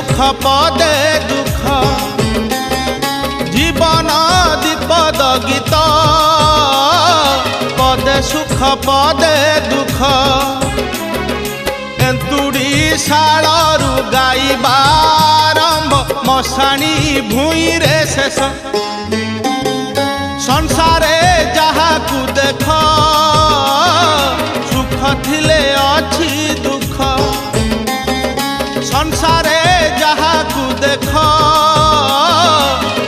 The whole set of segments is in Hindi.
सुख पदे दुख जीवन दीपद गीत पदे सुख पदे दुख एंतुड़ी शालू गाइबारंभ मशाणी भूई रे शेष संसारे जहा को देख सुख थिले अछि दुख संसारे जहा को देख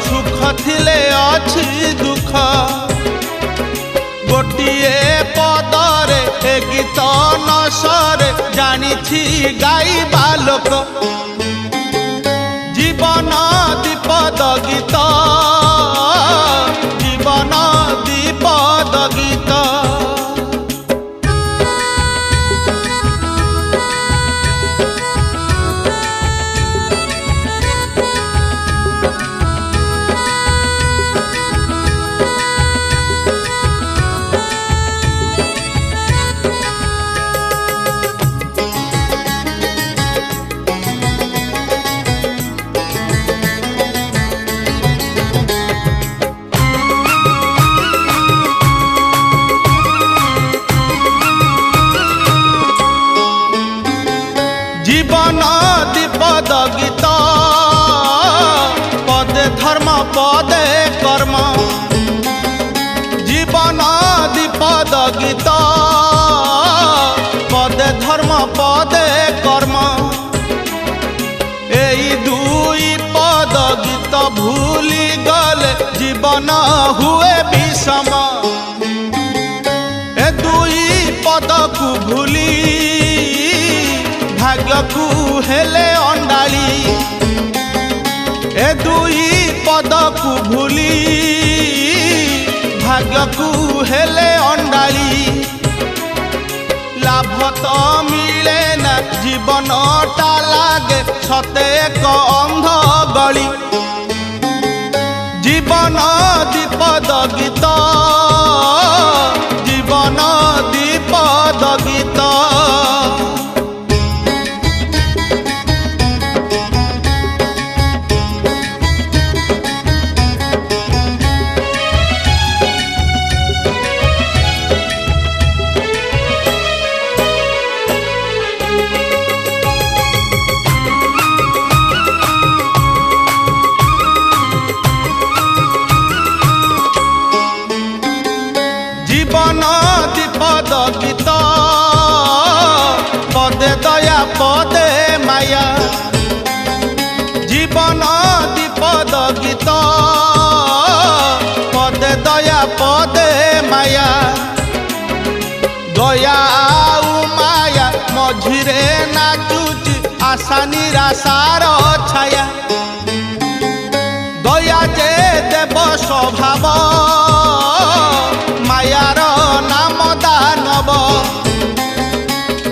सुख थिले अछि दुख गोटिए पदरे ए गीत नसरे जानिछि गाइबा लोक जीवन दीपद गीत जीवन दीपद गीत जीवन दीपद गीत पदे धर्म पदे कर्म जीवन दीपद गीत पदे धर्म पदे कर्म एई दुई पद गीत भूली गले जीवन हुए विषम ए दुई पद को भूली भाग्य को हेले अंडाली ए दुई पद को भूली भाग्य को हेले अंडाली लाभ तो मिले ना जीवन टा लागे सते एक अंध गली जीवन दीपद गीत जीवन दीपद गीत जीवन दीपद गीत पदे दया पदे माया जीवन दीपद गीत पदे दया पदे माया दया आउ माया मझिरे नाचुची आशा निराशार छाया दया जे देव स्वभाव मायार नाम दानव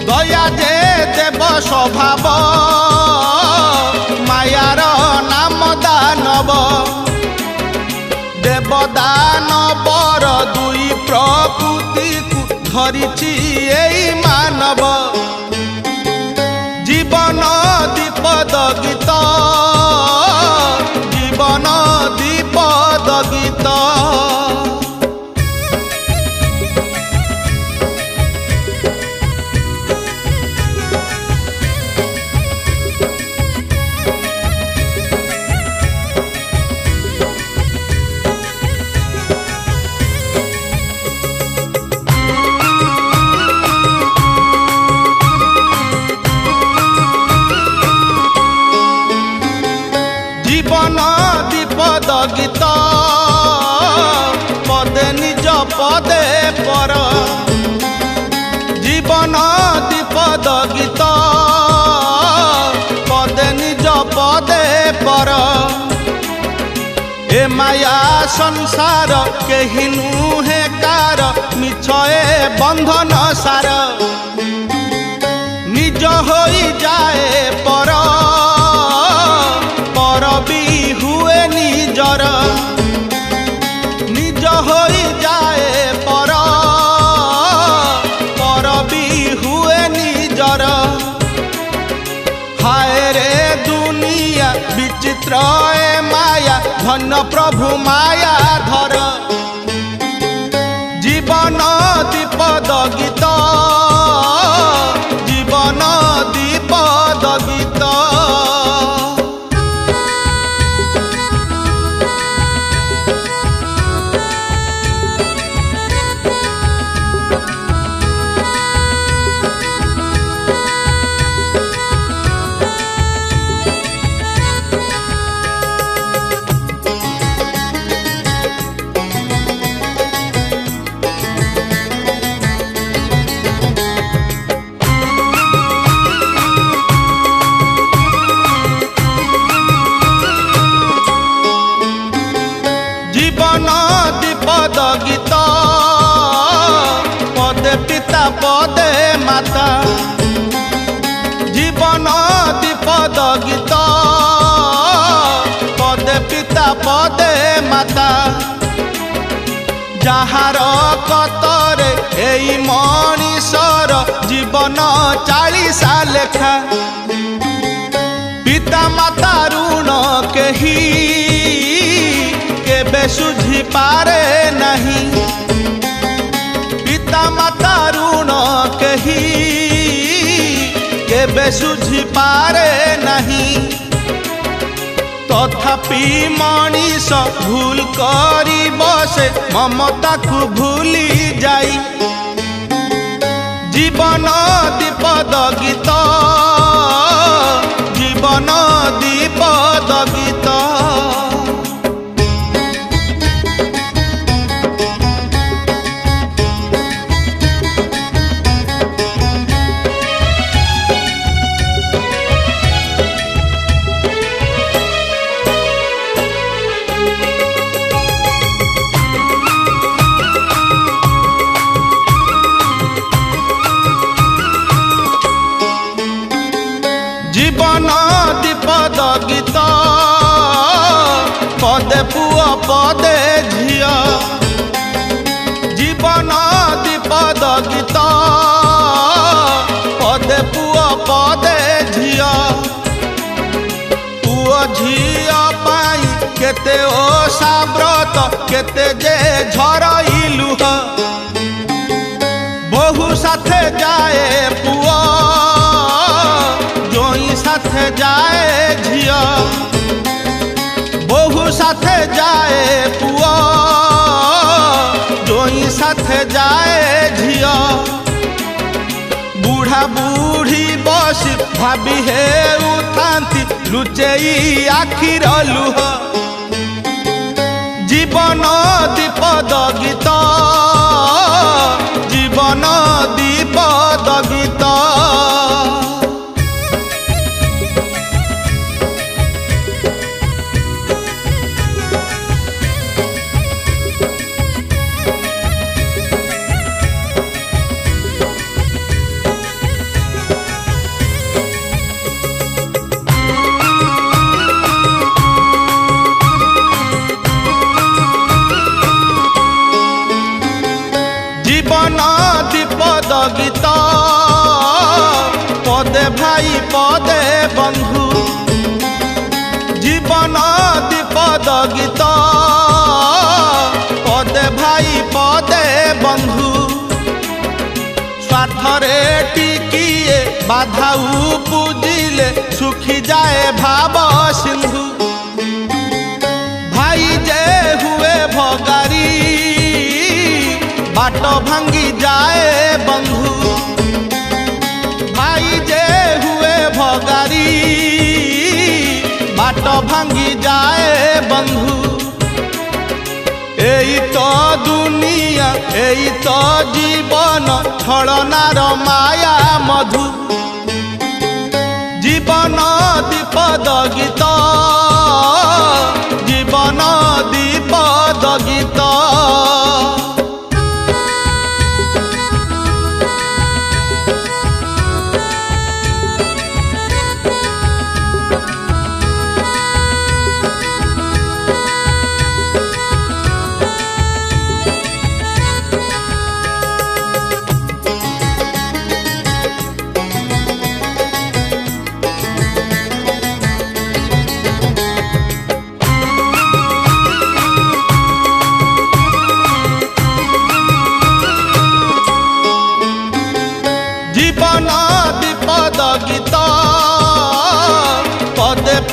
दया जे देव स्वभाव मायार नाम दानव देव दानवर दुई प्रकृति को धरिछि एई मानव जीवन दीपद गीत जीवन दीपद गीत जीवन दीपद गीत पदे निज पदे पर जीवन दीपद गीत पदे निज पदे पर ए माया संसार केहि नुहे कार मिछए बंधन सार निज होई जाए पर भी हुए निजर निज होई जाए पर भी हुए निजर हाय रे दुनिया विचित्र ए माया धन्य प्रभु माया धर जीवन दीपद गीत जीवन दीपद गीत जीवन दीपद गीत पदे पिता पदे माता जीवन दीपद गीत पदे पिता पदे माता जहार कतरे एई मनीषर जीवन 40 लेखा पिता माता ऋण केही केबे सुझी पारे नहीं पिता माता ऋण केही केबे सुझी पारे नहीं तथापि मनीष भूल करी बसे ममता को भूली जाई जीवन दीपद गीत जीवन दीपद गीत जीवन दीपद गीत पदे पुआ पदे झिया जीवन दीपद गीत पदे पुआ पदे झिया पुआ झिया पाई केते ओषा व्रत केते जे झरई लुह बहु साथे जाए पुआ जोई साथे जाए झिया बहु साथे जाए पुआ जोई साथे जाए झिया बूढ़ा बूढ़ी बस भाभी हे उठांती लुचेई आखिर लुह जीवन दीपद गीत जीवन दीपद गीत जीवन दीपद गीत पदे भाई पदे बंधु जीवन दीपद गीत पदे भाई पदे बंधु स्वार्थरे टिकिए बाधा पूजिले सुखी जाए भाव सिंधु भाई जे हुए भगारी बाट भांगी जाए बंधु भाई जे हुए भगारी बाट भांगी जाए बंधु एई तो दुनिया एई तो जीवन छलनार माया मधु जीवन दीपद गीत जीवन दीपद गीत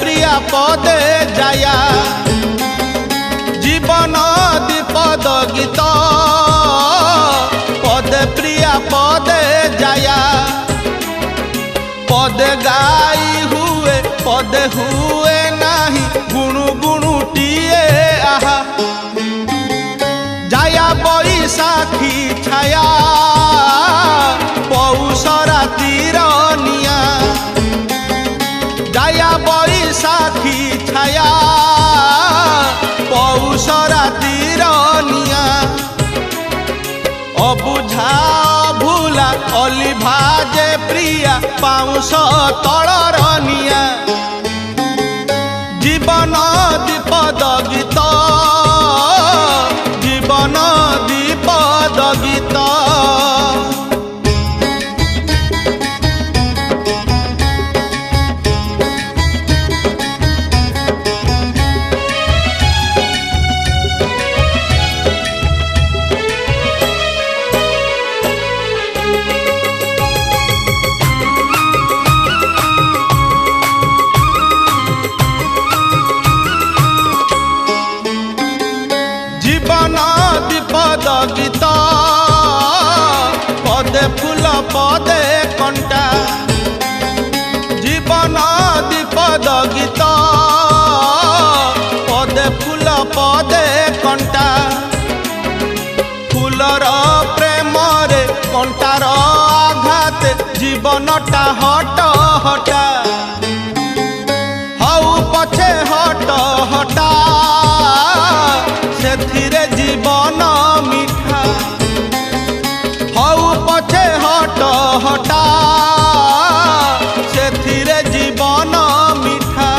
प्रिया पदे जाया जीवन दीपद गीत पदे प्रिया पदे जाया पदे गाई हुए पदे हुए नाही गुणु गुणुटिए आहा जाया बैसाखी छाया पौष रातिर निया जाया बैसाखी छाया पौष रातिर निया अबुझा भूला अली भाजे प्रिया पाउस तलर निया जीवन दीपद गीत जीवन दीपद गीत जीवन दीपद गीत पदे फूल पदे कंटा जीवन दीपद गीत पदे फूल पदे कंटा फूलर प्रेम रे कंटार आघात जीवनटा हट हटा हऊ पछे हट हटा सेथिरे जीवन मिठा हऊ पछे हट हटा सेथिरे जीवन मिठा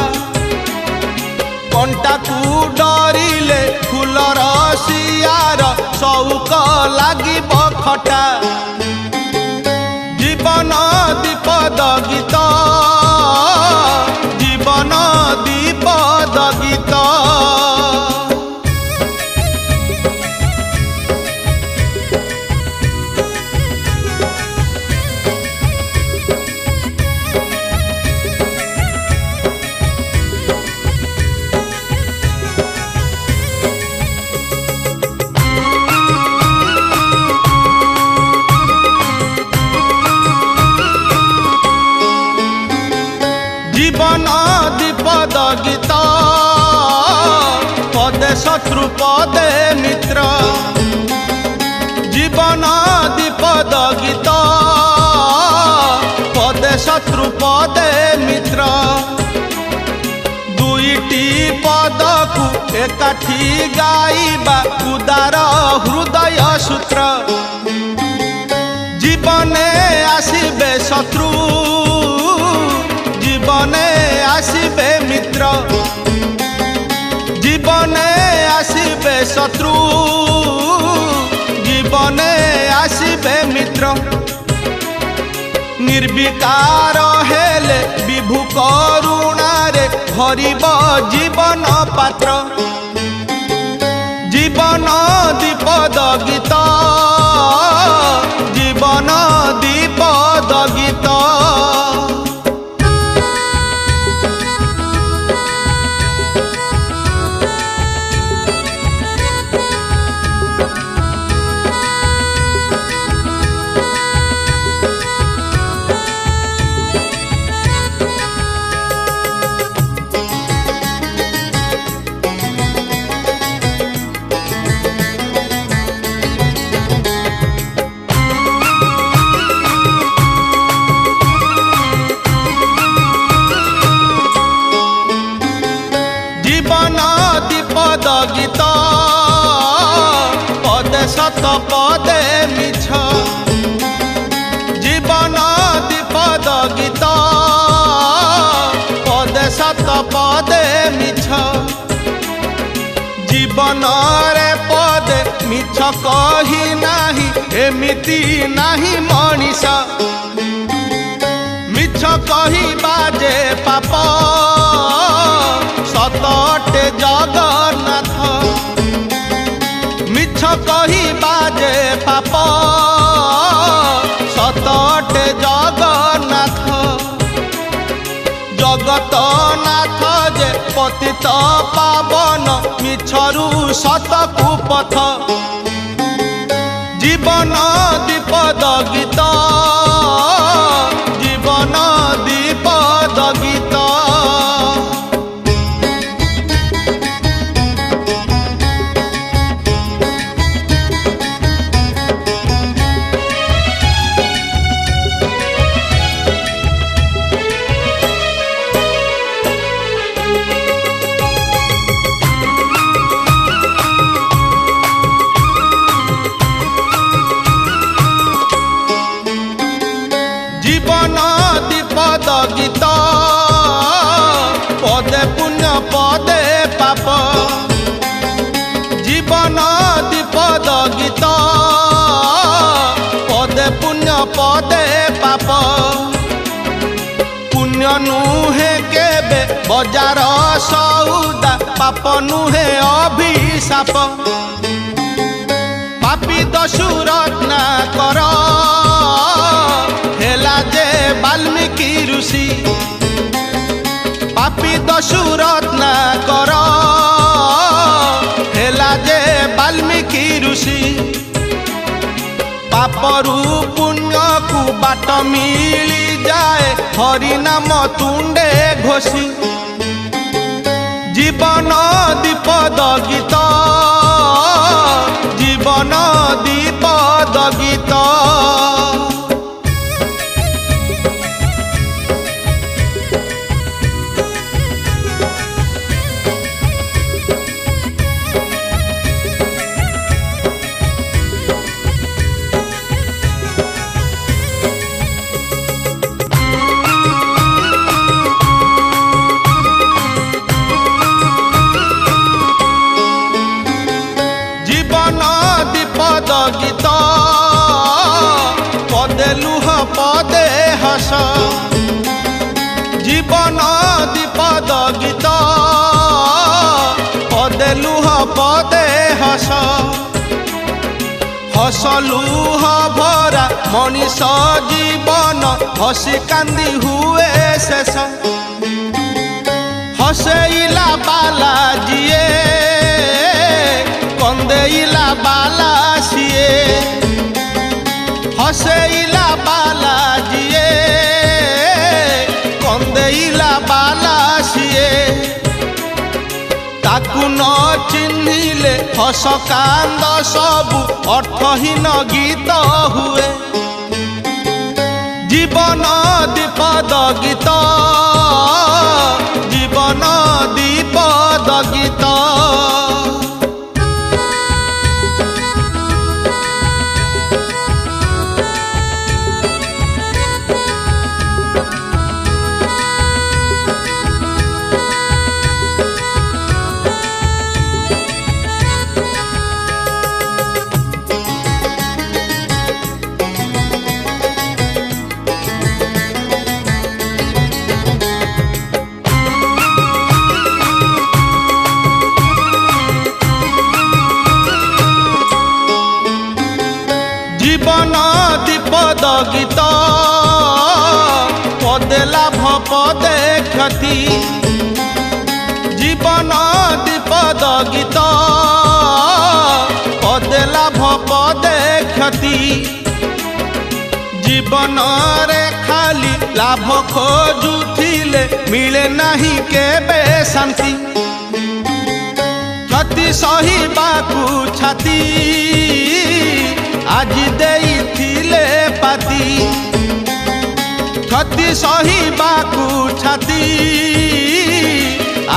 कंटा को डरिले फूलर सियार सौक लागिब खटा जीवन दीपद गीत जीवन दीपद गीत जीवन दीपद गीत पदे शत्रु पदे मित्र जीवन दीपद गीत पदे शत्रु पदे मित्र दुईटी पद को एकाठी गाइबा उदार हृदय सूत्र जीवने आसिबे शत्रु जीवने आसिबे मित्र जीवने आसिबे शत्रु जीवने आसिबे मित्र निर्विकार हेले विभु करुणारे भरिब जीवन पात्र जीवन दीपद गीत जीवन दीपद गीत जीवन दीपद गीत पदे सत पदे मिछ जीवन दीपद गीत पदे सत पदे मिछ जीवन रे पदे मिछ कही नाही एमिति नाही मनीष मिछ कही बाजे पाप सतटे जगन्नाथ मिछ कही बाजे पाप सतटे जगन्नाथ जगत नाथ गीत पावन मिछरु सतकु पथ जीवन दीपद गीत जीवन दीपद गीत जीवन दीपद गीत पदे पुण्य पदे पाप जीवन दीपद गीत पदे पुण्य पदे पाप पुण्य नुहे केबे बजार सौदा पाप नुहे अभिशाप पापी दशुरत्ना कर हेला जे वाल्मीकि ऋषि पापी दशुरत्ना कर हेला जे वाल्मीकि ऋषि पापरु पुण्य को बाट मिली जाए हरि नाम तुंडे घोषी जीवन दीपद गीत जीवन दीपद गीत दीपद गीत पदे लुह पदे हस जीवन दीपद गीत पदे लुह पदे हस हस लुह भरा मनीष जीवन हसी कांदी हुए शेष हसेइला बालाजीए कंदेइला बाला सिए हसेइला बालाजीए कंदेइला बाला सिए ताकु न चिन्हिले हस कांद सबु अर्थहीन गीत हुए जीवन दीपद गीत जीवन दीपद गीत जीवन दीपद गीत पदे लाभ पदे क्षति जीवन दीपद गीत पदे लाभ पदे क्षति जीवन रे खाली लाभ खोजुथिले मिले नहीं केबे शांति क्षति सहिबाकु छाती आज देइथिले पाती क्षति सहिबाकु छाती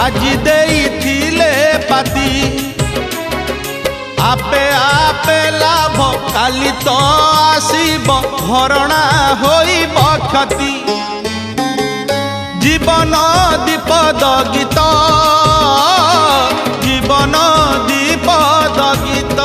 आज देइथिले पाती आपे आपे लाभ काली तो आसीब भरणा होइब क्षति जीवन दीपद गीत जीवन दीपद गीत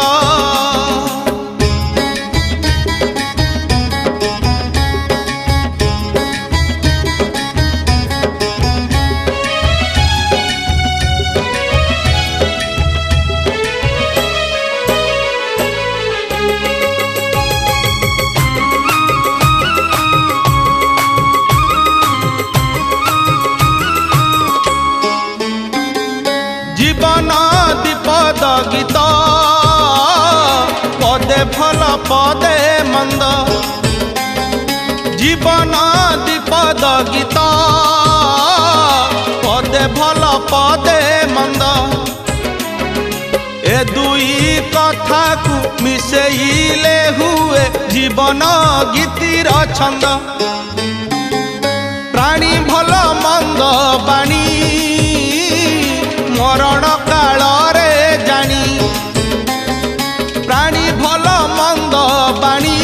द्विपद गीत पदे भल पदे मंद जीवन द्विपद गीत पदे भल पदे मंद ए दुई कथा को मिसेइले हुए जीवन गीतिर छंद प्राणी भल मंद बाणी मरण काल रे जानी प्राणी भल मंद बाणी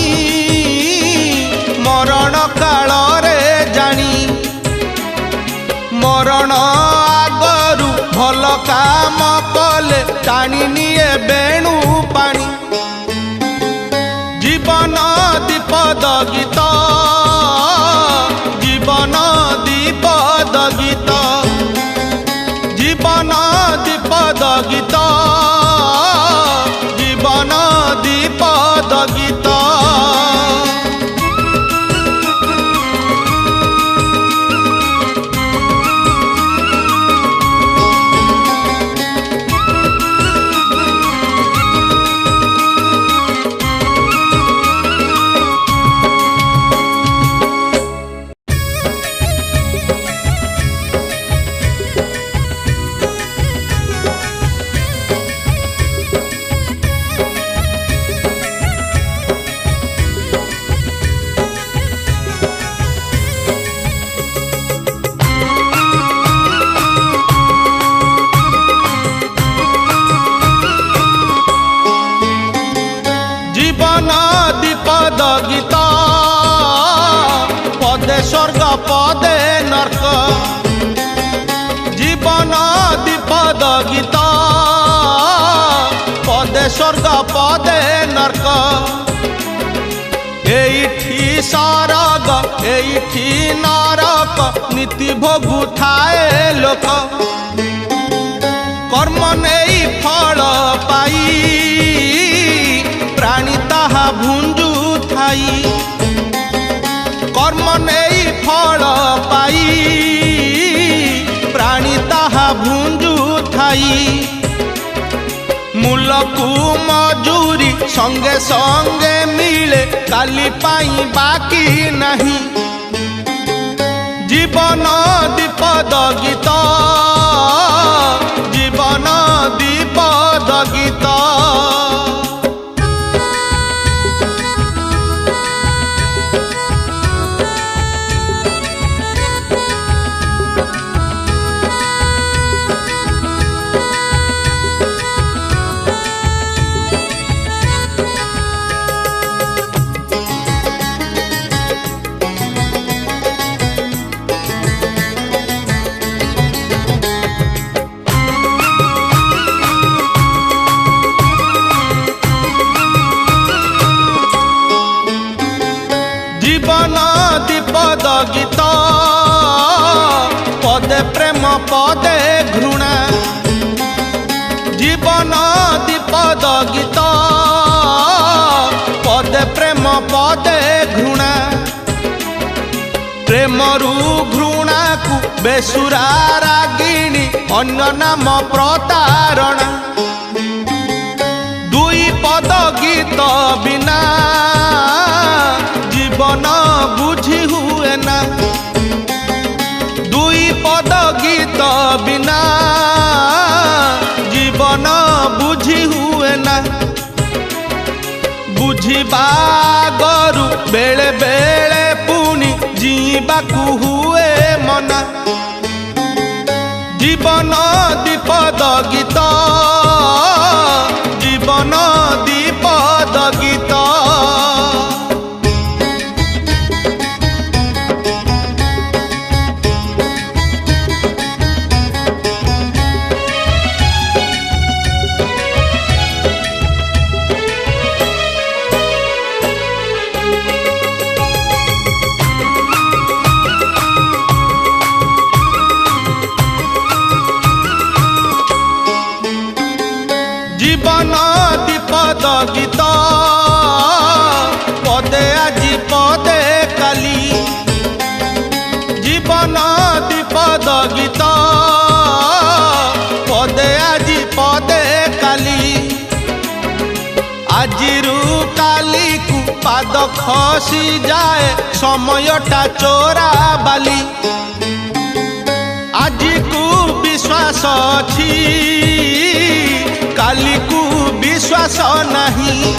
मरण काल रे जानी मरण आगरु भल काम कले टाणी निए बेणु पानी जीवन द्विपद गीत जीवन द्विपद गीत जीवन द्विपद गीत जीवन द्विपद गीत द्विपद गीत पदे स्वर्ग पदे नरक जीवन द्विपद गीत पदे स्वर्ग पदे नरक एठी सरग एठी नरक नीति भोगु थाए लोक कर्म नहीं फल पाई प्राणी ताहा भुंजु थाई कर्म नहीं फल पाई प्राणी ताहा भुंजु थाई मूलकु मजूरी संगे संगे मिले काली पाई बाकी नहीं जीवन द्विपद गीत जीवन द्विपद गीत जीवन द्विपद गीत पदे प्रेम पदे घृणा जीवन द्विपद गीत पदे प्रेम पदे घृणा प्रेमरु घृणा को बेसुरा रागिणी अन्य नाम प्रतारणा दुई पद गीत बिना जीवन बुझी हुए ना दुई पद गीत बिना जीवन बुझी हुए ना बुझिबा गरु बेले बेले पुनी जीवाकु हुए मना जीवन द्विपद गीत जीवन द्विपद गीत जीवन द्विपद गीत पदे आजी पदे काली जीवन द्विपद गीत पदे आजी पदे पाद खसी जाए समयटा चोरा बाली आज को विश्वास अछि काली को विश्वास नहीं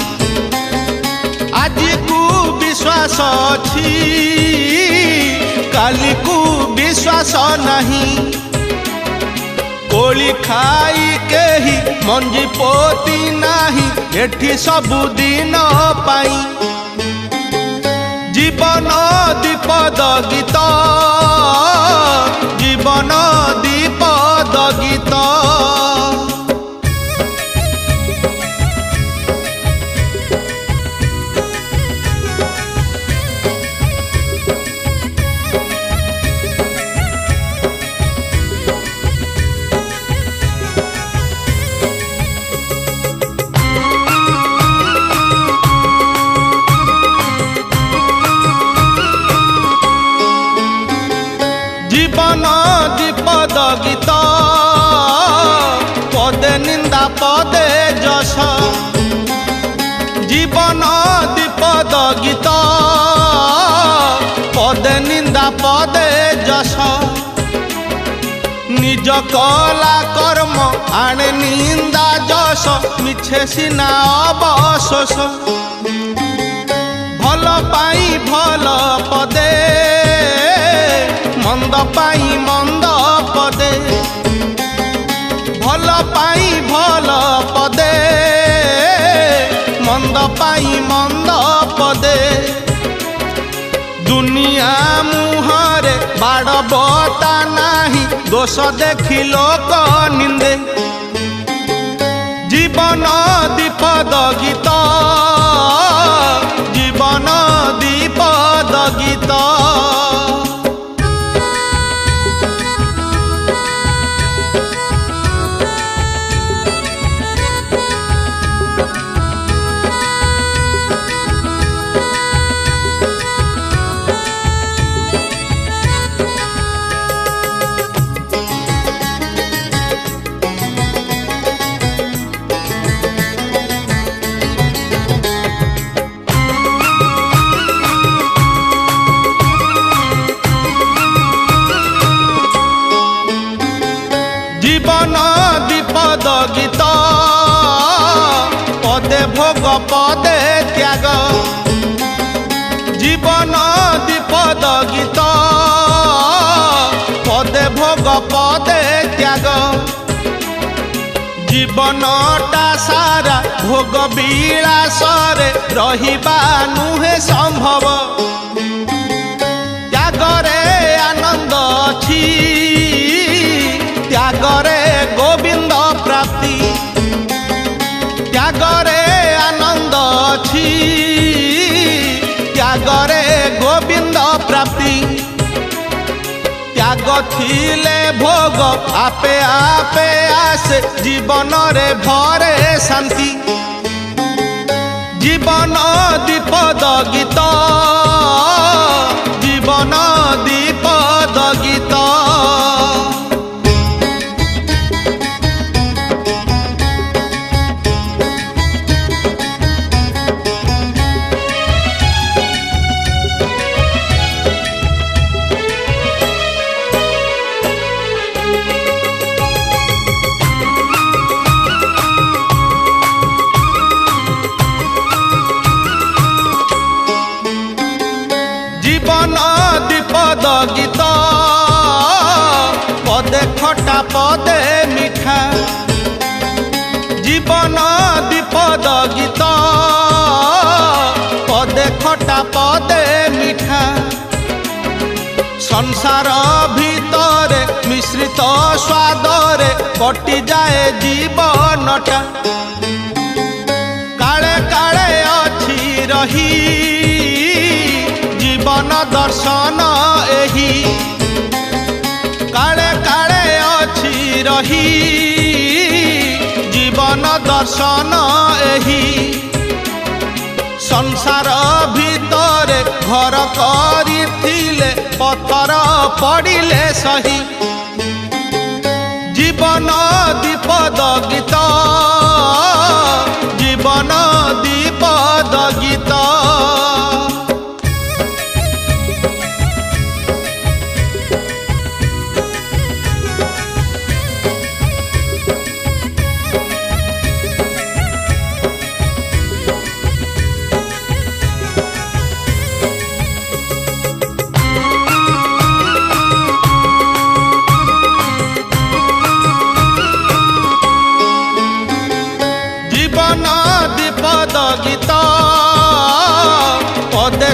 आज को विश्वास अछि काली को विश्वास नहीं कोली खाई केही मंजी पोती नाही एठी सबु दिन पाई जीवन दीपद गीत जीवन दीपद गीत जीवन दीपद गीत पदे निंदा पदे जश जीवन दीपद गीत पदे निंदा पदे जश निज कला कर्म आणे निंदा जश मिछे सिना अवशोष भल पाई भल पदे मंद पाई मंद पदे भल पाई भल पदे मंद पाई मंद पदे दुनिया मुहरे बाड़ बता नाही दोष देखी लोक निंदे जीवन दीपद गीत जीवन दीपद गीत जीवन दीपद गीत पदे भोग पदे त्याग जीवन दीपद गीत पदे भोग पदे त्याग जीवनटा सारा भोग विलासरे रहिबा नुहे संभव त्यागरे आनंद अछि त्यागरे गोविंद प्राप्ति त्यागरे आनंद अछि त्यागरे गोविंद प्राप्ति त्याग थिले भोग आपे आपे आसे जीवन रे भरे शांति जीवन दीपद गीत जीवन दीपद गीत जीवन दीपद गीत पदे खटा पदे मिठा जीवन दीपद गीत पदे खटा पदे मिठा संसार भितरे मिश्रित स्वादरे कटि जाए जीवनटा काले काले अछि रही जीवन दर्शन एही काले काले अछि रही जीवन दर्शन एही संसार भितरे घर करिथिले पत्थर पड़िले सही जीवन दीपद गीत जीवन दीपद गीत।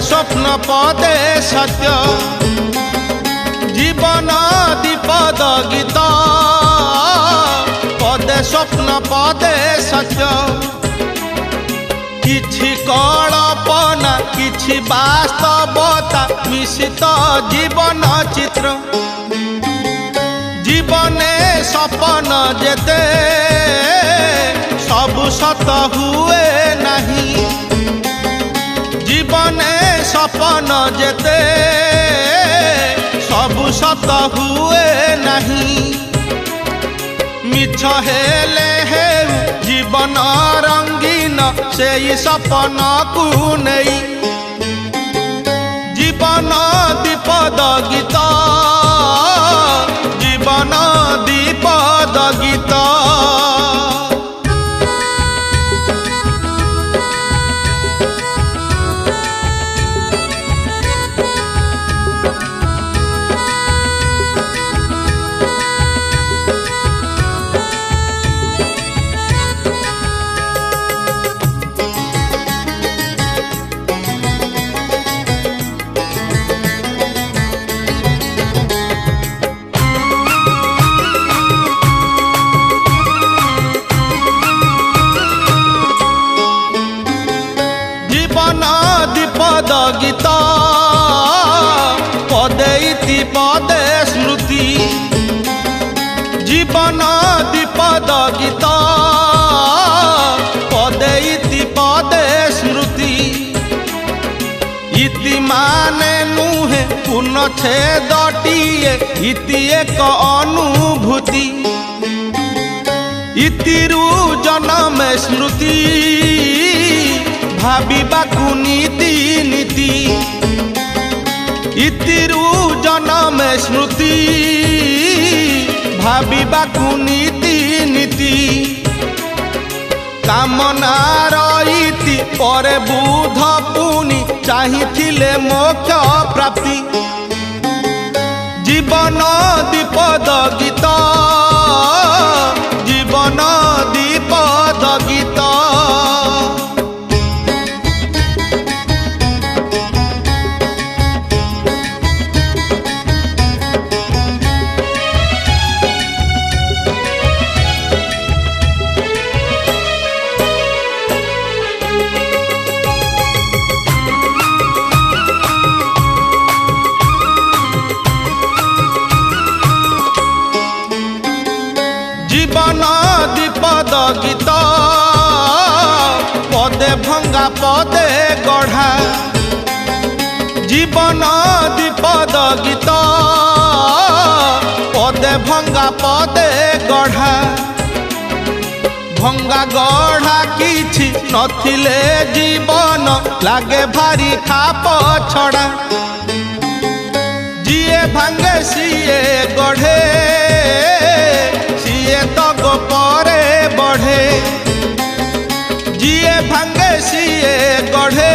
स्वप्न पदे सत्य जीवन दीपद गीत पदे स्वप्न पदे सत्य किछि कल्पना किछि वास्तवता मिश्रित जीवन चित्र जीवने सपन जेते सब सत हुए नहीं जीवने सपन जेते सब सत हुए नहीं मिछ हेले हे जीवन रंगीन से सपन को नहीं जीवन दीपद गीत जीवन दीपद गीत दीपद गीत पदे इति पदे स्मृति जीवन दीपद गीत पदे इति पदे स्मृति इति माने नुहे पूर्णछेदटिए इति एक अनुभूति इतिरु जन्म स्मृति भाविबाकु नीति नीति इतिरु जन्म स्मृति भाविबाकु नीति नीति कामनार इति परे बुध पुनि चाहिथिले मोक्ष प्राप्ति जीवन दीपद गीत जीवन दीपद गीत जीवन दीपद गीत पदे भंगा पदे गढ़ा जीवन दीपद गीत पदे भंगा पदे गढ़ा भंगा गढ़ा किछि नथिले जीवन लागे भारी खाप छड़ा जिए भांगे सिए गढ़े तग परे बढ़े जिए भांगे सिए गढ़े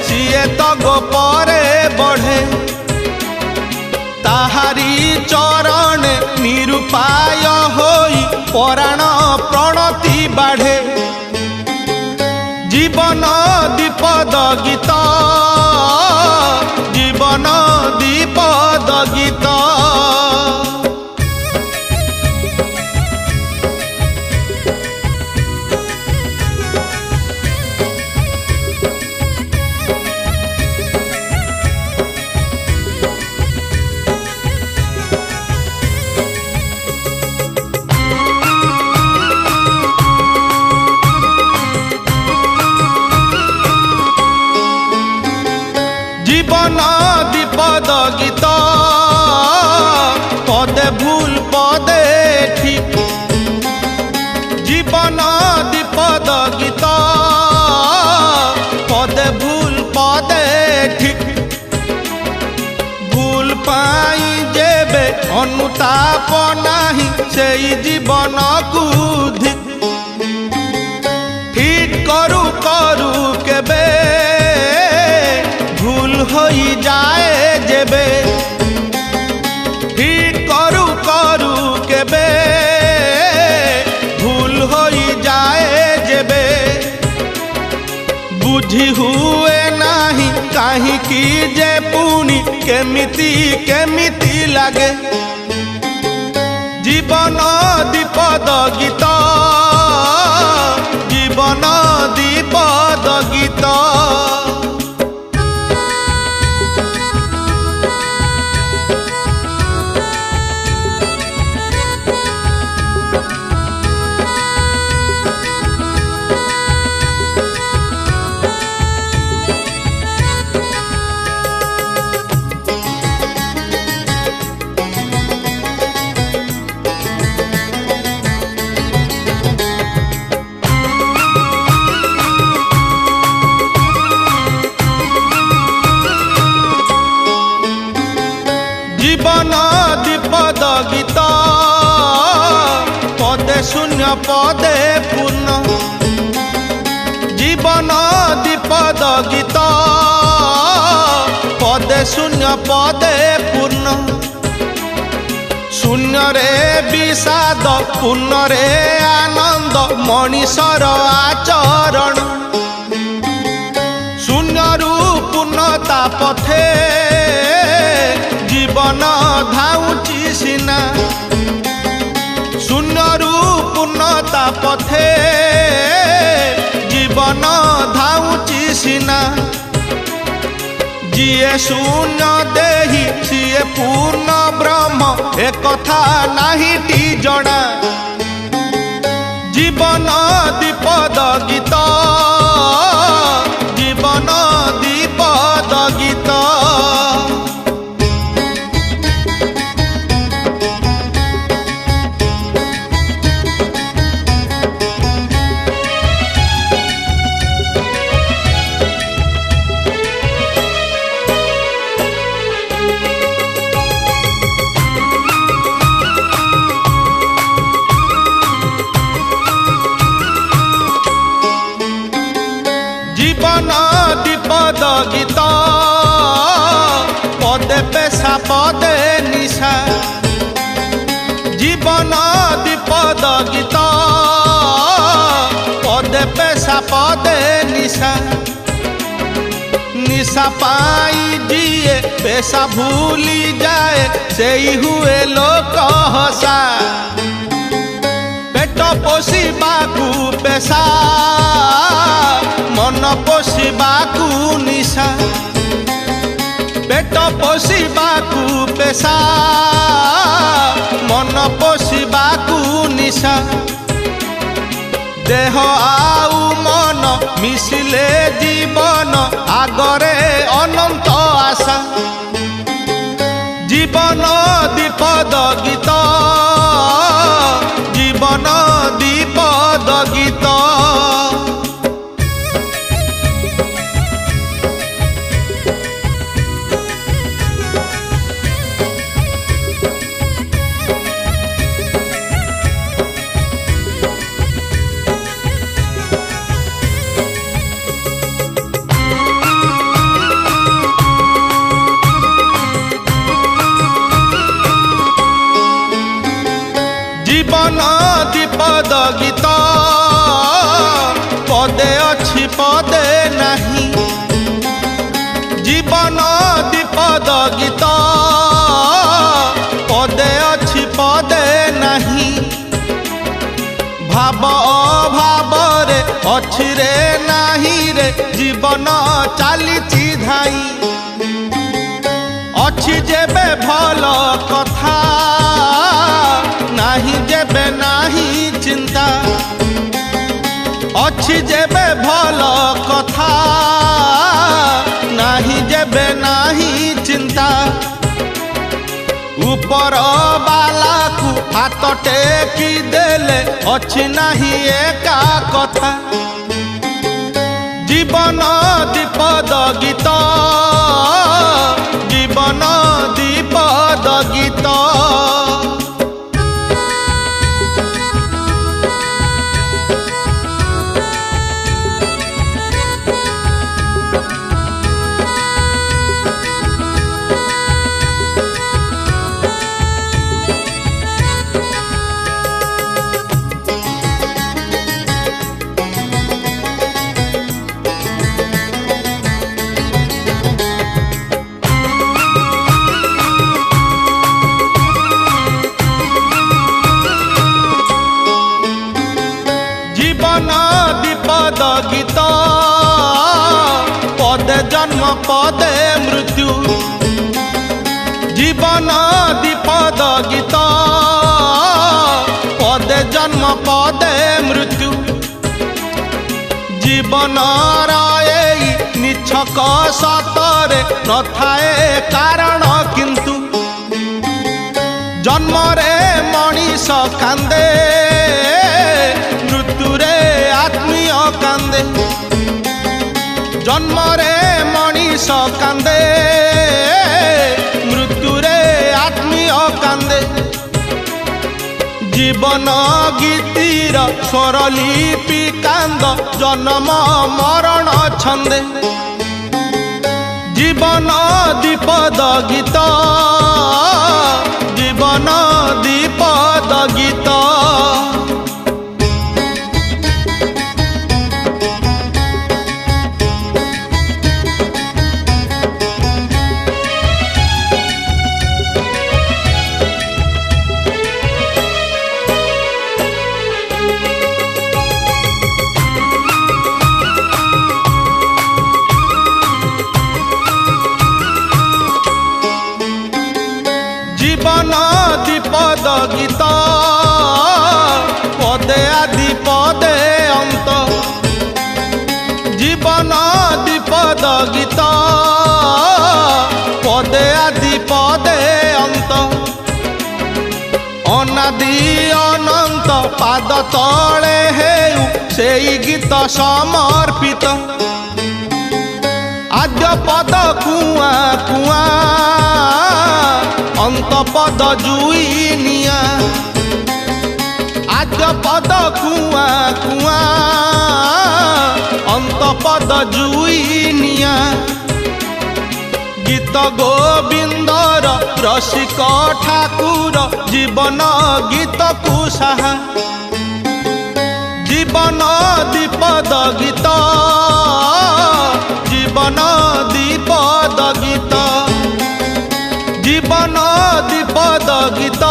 सिए तग परे बढ़े ताहारी चरण निरुपाय होई पराण प्रणति बाढ़े जीवन दीपद गीत जीवन दीपद गीत जीवन दीपद गीत पदे भूल पदे ठीक जीवन दीपद गीत पदे भूल पदे ठीक भूल पाई जेबे अनुताप नाही सेई जीवन को ठीक करू करू केबे भूल होई जाए जेबे ठीक करू करू केबे भूल होई जाए जेबे बुझी हुए ना काहींकि जे पुणी केमिति केमिति लागे जीवन दीपद गीत जीवन दीपद गीत जीवन दीपद गीत पदे शून्य पदे पूर्ण जीवन दीपद गीत पदे शून्य पदे पूर्ण शून्य रे विषाद पूर्ण रे आनंद मनीषर आचरण शून्य रु पूर्णता पथे जीवन धाउची सिना शून्य रु पूर्णता पथे जीवन धाउची सिना जिए शून्य देही सिए पूर्ण ब्रह्म एक कथा नाही टी जणा जीवन दीपद गीत जीवन दीपद गीत जीवन दीपद गीत पदे पेशा पदे निशा जीवन दीपद गीत पदे पेशा पदे निशा निशा पाई जिए पेशा भूली जाए से ही हुए लोक हसा पेट पोषिबाकू पेशा मन पोषिबाकू निशा पेट पोषिबाकू पेशा मन पोषिबाकू निशा देह आउ मन मिशिले जीवन आगरे अनंत आशा जीवन दीपद गीत जीवन दीपद गीत जीवन दीपद गीत पदे अच्छी पदे नहीं जीवन दीपद गीत पदे अच्छी पदे नहीं भाव अभाव रे अच्छी रे नहीं रे जीवन चलीची धाई अच्छी जेबे भल कथा नाही जेबे नाही चिंता अच्छी जेबे भल कथा नाही जेबे नाही चिंता ऊपर बाला को हाथ टेकी देले अच्छी नाही एका कथा जीवन दीपद गीत जीवन दीपद गीत जीवन दीपद गीत पदे जन्म पदे मृत्यु जीवन निछक सतरे नथाए कारण किंतु जन्म रे मनीष कांदे मृत्यु रे आत्मीय कांदे जन्म रे मनीष कांदे मृत्यु रे आत्मीय कांदे जीवन गीतिर स्वरलिपि कांद जन्म मरण छंदे जीवन दीपद गीत जीवन दीपद गीत जीवन दीपद गीत पदे आदि पदे अंत जीवन दीपद गीत पदे आदि पदे अंत अनादि अनंत पाद तले हेउ सेई गीत समर्पित आद्य पद कुआ कुआ अंत पद जुई निया आद्य पद कुआ कुआ अंत पद जुई निया गीत गोविंदर रसिक ठाकुर जीवन गीत कुसाहा जीवन दीपद गीत जीवन दीपद गीत जीवन दीपद गीत।